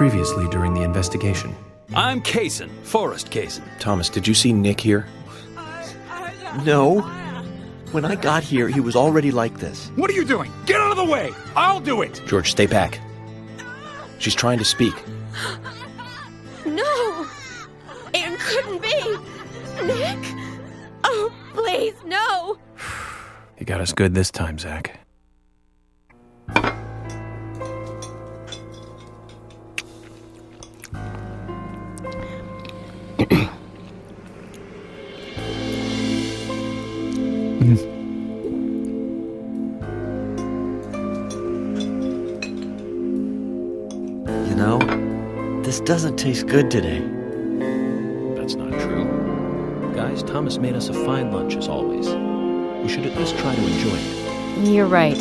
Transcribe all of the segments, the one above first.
Previously during the investigation. I'm Kaysen, Forrest Kaysen. Thomas, did you see Nick here? No. When I got here, he was already like this. What are you doing? Get out of the way! I'll do it! George, stay back. She's trying to speak. No! It couldn't be! Nick! Oh, please, no! You got us good this time, Zach. You know, this doesn't taste good today. That's not true. Guys, Thomas made us a fine lunch as always. We should at least try to enjoy it. You're right.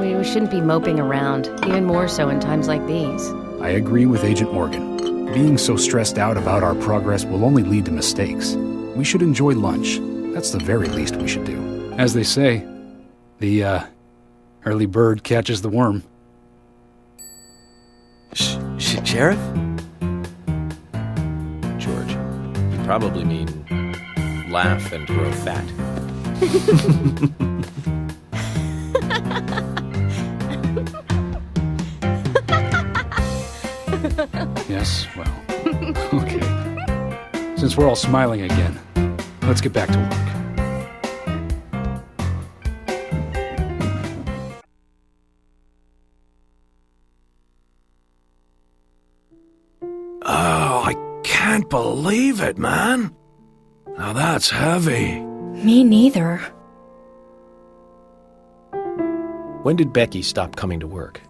We shouldn't be moping around, even more so in times like these. I agree with Agent Morgan. Being so stressed out about our progress will only lead to mistakes. We should enjoy lunch. That's the very least we should do. As they say, the early bird catches the worm. Sheriff? George, you probably mean laugh and grow fat. Yes, well, okay. Since we're all smiling again, let's get back to work. Oh, I can't believe it, man. Now that's heavy. Me neither. When did Becky stop coming to work?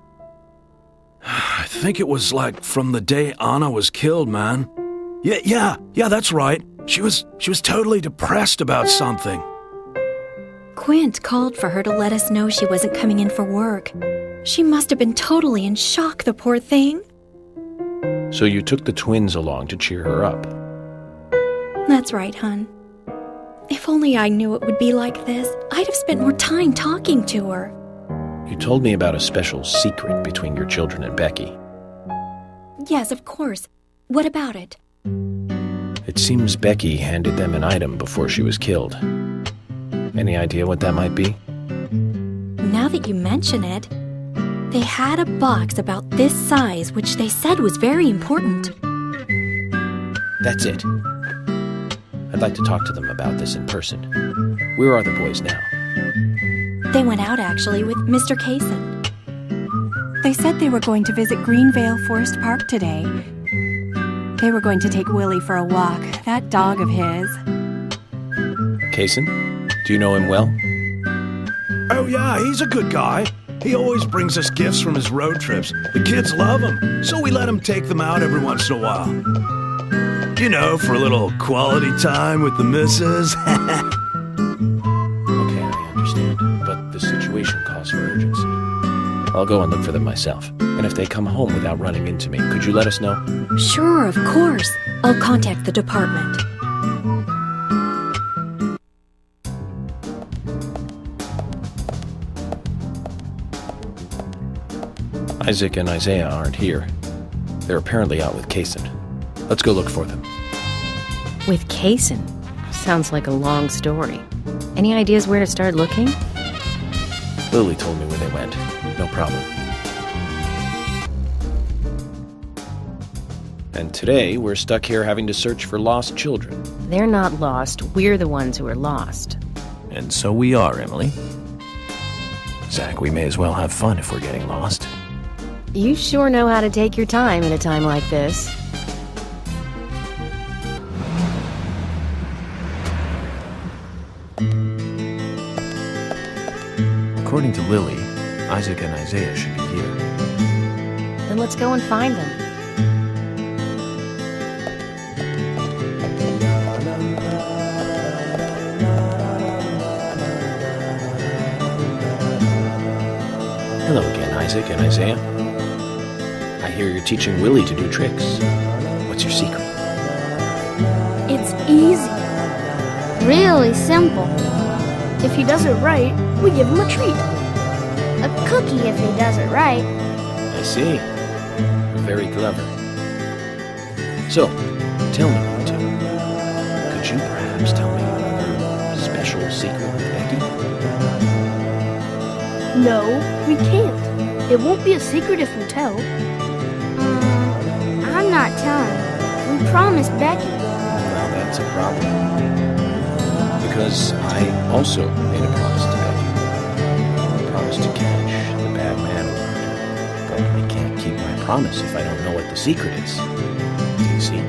I think it was like from the day Anna was killed, man. Yeah, that's right. She was totally depressed about something. Quint called for her to let us know she wasn't coming in for work. She must have been totally in shock, the poor thing. So you took the twins along to cheer her up. That's right, hon. If only I knew it would be like this, I'd have spent more time talking to her. You told me about a special secret between your children and Becky. Yes, of course. What about it? It seems Becky handed them an item before she was killed. Any idea what that might be? Now that you mention it, they had a box about this size which they said was very important. That's it. I'd like to talk to them about this in person. Where are the boys now? They went out, actually, with Mr. Kaysen. They said they were going to visit Greenvale Forest Park today. They were going to take Willie for a walk, that dog of his. Kaysen? Do you know him well? Oh yeah, he's a good guy. He always brings us gifts from his road trips. The kids love him, so we let him take them out every once in a while. You know, for a little quality time with the missus. Okay, I understand. But the situation calls for urgency. I'll go and look for them myself. And if they come home without running into me, could you let us know? Sure, of course. I'll contact the department. Isaac and Isaiah aren't here. They're apparently out with Kaysen. Let's go look for them. With Kaysen? Sounds like a long story. Any ideas where to start looking? Lilly told me where they went. No problem. And today, we're stuck here having to search for lost children. They're not lost. We're the ones who are lost. And so we are, Emily. Zach, we may as well have fun if we're getting lost. You sure know how to take your time in a time like this. According to Lilly, Isaac and Isaiah should be here. Then let's go and find them. Hello again, Isaac and Isaiah. I hear you're teaching Willie to do tricks. What's your secret? It's easy. Really simple. If he does it right, we give him a treat. A cookie if he does it right. I see. Very clever. So, tell me, you two, could you perhaps tell me another special secret with Becky? No, we can't. It won't be a secret if we tell. I'm not telling. We promised Becky. Well, that's a problem. Because I also made a promise to Becky. I promised to catch the bad man alert. But I can't keep my promise if I don't know what the secret is. Do you see?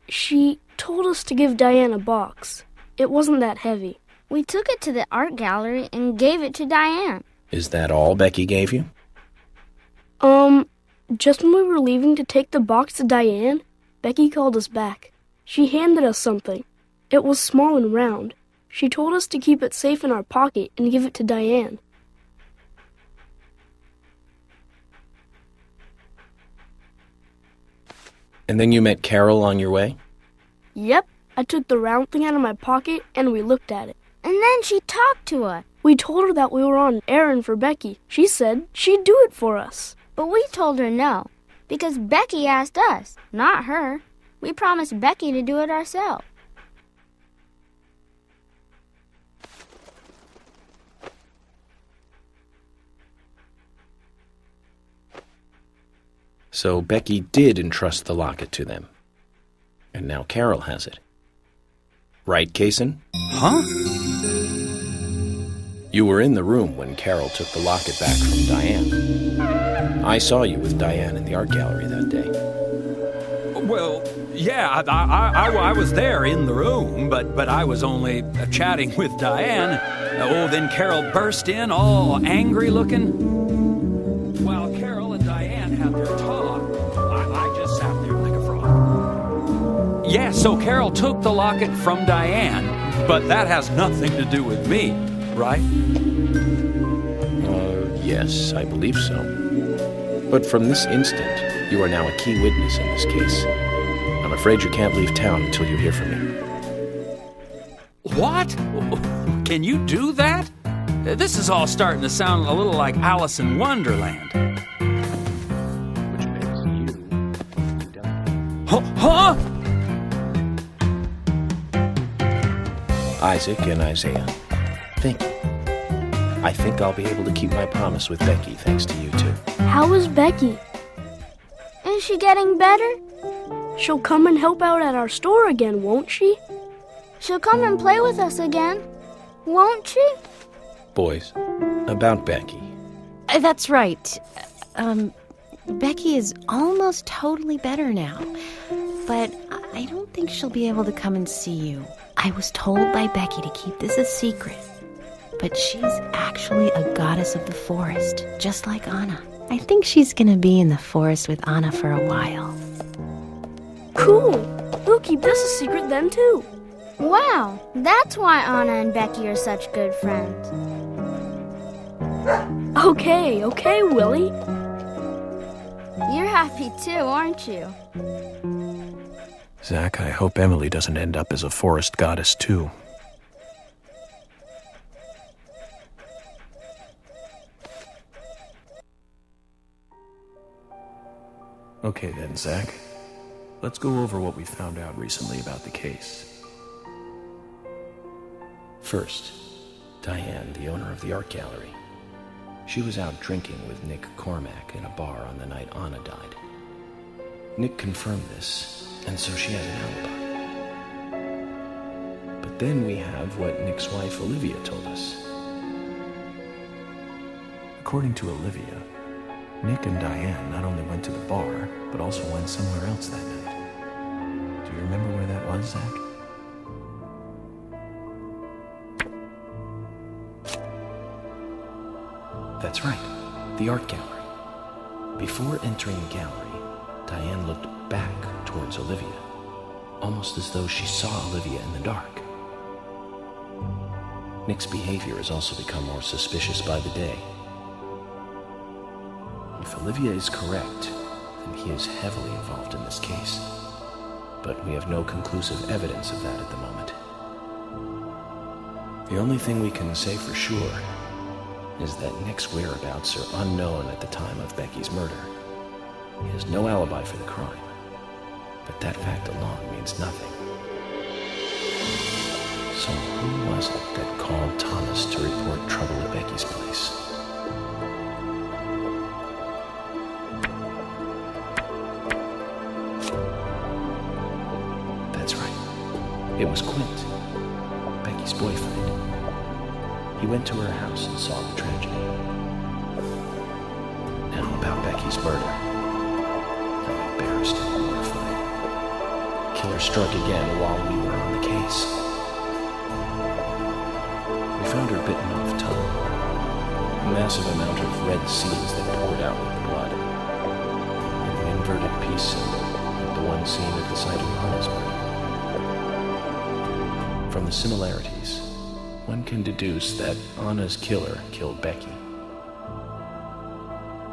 She told us to give Diane a box. It wasn't that heavy. We took it to the art gallery and gave it to Diane. Is that all Becky gave you? Just when we were leaving to take the box to Diane, Becky called us back. She handed us something. It was small and round. She told us to keep it safe in our pocket and give it to Diane. And then you met Carol on your way? Yep, I took the round thing out of my pocket and we looked at it. And then she talked to us. We told her that we were on an errand for Becky. She said she'd do it for us. But we told her no, because Becky asked us, not her. We promised Becky to do it ourselves. So Becky did entrust the locket to them. And now Carol has it. Right, Kaysen? Huh? You were in the room when Carol took the locket back from Diane. I saw you with Diane in the art gallery that day. Well, yeah, I was there in the room, but I was only chatting with Diane. Oh, then Carol burst in, all angry looking. While Carol and Diane had their talk, I just sat there like a frog. Yeah, so Carol took the locket from Diane, but that has nothing to do with me, right? Yes, I believe so. But from this instant, you are now a key witness in this case. I'm afraid you can't leave town until you hear from me. What? Can you do that? This is all starting to sound a little like Alice in Wonderland. Which makes you... Huh? Isaac and Isaiah, thank you. I think I'll be able to keep my promise with Becky thanks to you two. How is Becky? Is she getting better? She'll come and help out at our store again, won't she? She'll come and play with us again, won't she? Boys, about Becky. That's right. Becky is almost totally better now. But I don't think she'll be able to come and see you. I was told by Becky to keep this a secret. But she's actually a goddess of the forest, just like Anna. I think she's gonna be in the forest with Anna for a while. Cool. We'll keep this a secret then, too. Wow, that's why Anna and Becky are such good friends. Okay, Willie. You're happy too, aren't you? Zach, I hope Emily doesn't end up as a forest goddess, too. Okay then, Zach. Let's go over what we found out recently about the case. First, Diane, the owner of the art gallery. She was out drinking with Nick Cormack in a bar on the night Anna died. Nick confirmed this, and so she has an alibi. But then we have what Nick's wife Olivia told us. According to Olivia, Nick and Diane not only went to the bar, but also went somewhere else that night. Do you remember where that was, Zach? That's right, the art gallery. Before entering the gallery, Diane looked back towards Olivia, almost as though she saw Olivia in the dark. Nick's behavior has also become more suspicious by the day. If Olivia is correct, then he is heavily involved in this case. but we have no conclusive evidence of that at the moment. The only thing we can say for sure is that Nick's whereabouts are unknown at the time of Becky's murder. He has no alibi for the crime, but that fact alone means nothing. So who was it that called Thomas to report trouble at Becky's place? That's right. It was Quint, Becky's boyfriend. He went to her house and saw the tragedy. Now about Becky's murder. I'm embarrassed and mortified. Killer struck again while we were on the case. We found her bitten off tongue. A massive amount of red seeds that poured out with the blood. And an inverted peace symbol, like the one seen at the site of Anna's murder. From the similarities, one can deduce that Anna's killer killed Becky.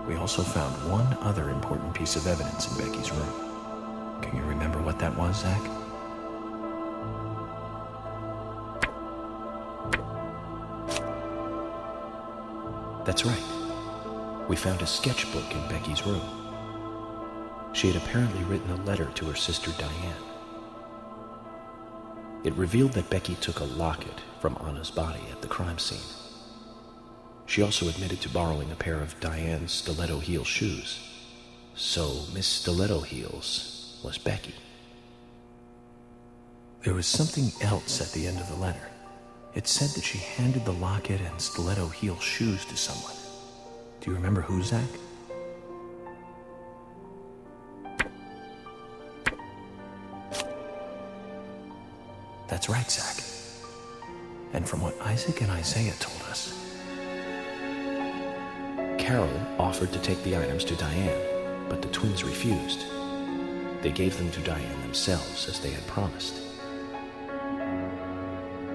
We also found one other important piece of evidence in Becky's room. Can you remember what that was, Zach? That's right. We found a sketchbook in Becky's room. She had apparently written a letter to her sister Diane. It revealed that Becky took a locket from Anna's body at the crime scene. She also admitted to borrowing a pair of Diane's stiletto heel shoes. So Miss Stiletto Heels was Becky. There was something else at the end of the letter. It said that she handed the locket and stiletto heel shoes to someone. Do you remember who, Zach? That's right, Zach. And from what Isaac and Isaiah told us, Carol offered to take the items to Diane, but the twins refused. They gave them to Diane themselves, as they had promised.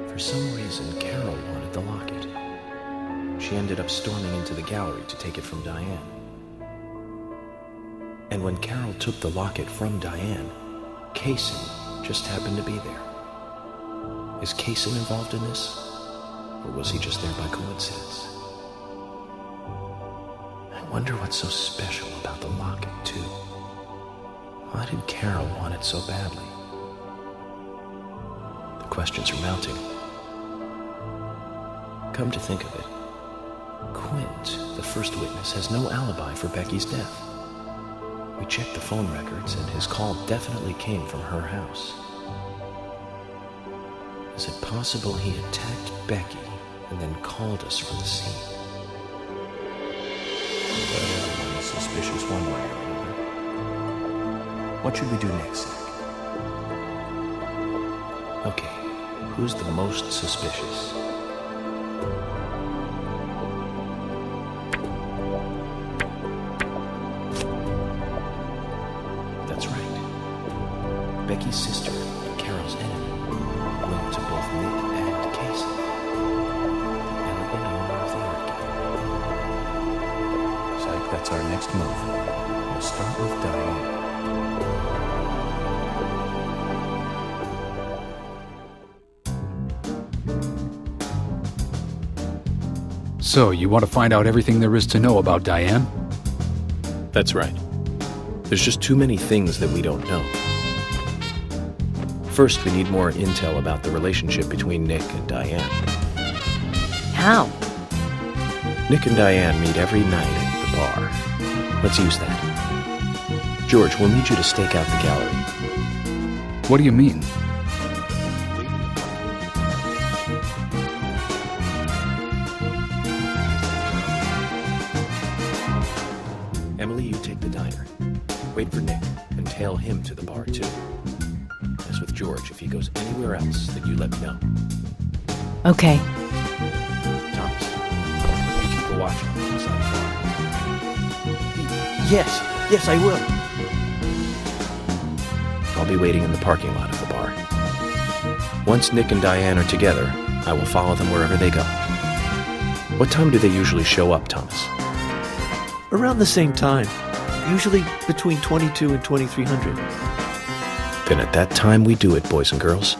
For some reason, Carol wanted the locket. She ended up storming into the gallery to take it from Diane. And when Carol took the locket from Diane, Kaysen just happened to be there. Is Kaysen involved in this? Or was he just there by coincidence? I wonder what's so special about the locket, too. Why did Carol want it so badly? The questions are mounting. Come to think of it, Quint, the first witness, has no alibi for Becky's death. We checked the phone records, and his call definitely came from her house. Is it possible he attacked Becky and then called us from the scene? But everyone is suspicious one way or another. What should we do next, Zach? Okay, who's the most suspicious? That's right. Becky's sister and Carol's enemy linked to both Nick and Kaysen, the elegant owner of the art gallery. Zach, that's our next move. We'll start with Diane. So, you want to find out everything there is to know about Diane? That's right. There's just too many things that we don't know. First, we need more intel about the relationship between Nick and Diane. How? Nick and Diane meet every night at the bar. Let's use that. George, we'll need you to stake out the gallery. What do you mean? Emily, you take the diner. Wait for Nick and tail him to the bar, too. As with George, if he goes anywhere else, then you let me know. Okay. Thomas, you keep a watch on the inside the bar. Yes, I will. I'll be waiting in the parking lot of the bar. Once Nick and Diane are together, I will follow them wherever they go. What time do they usually show up, Thomas? Around the same time. Usually between 22 and 2300. Then at that time we do it, boys and girls.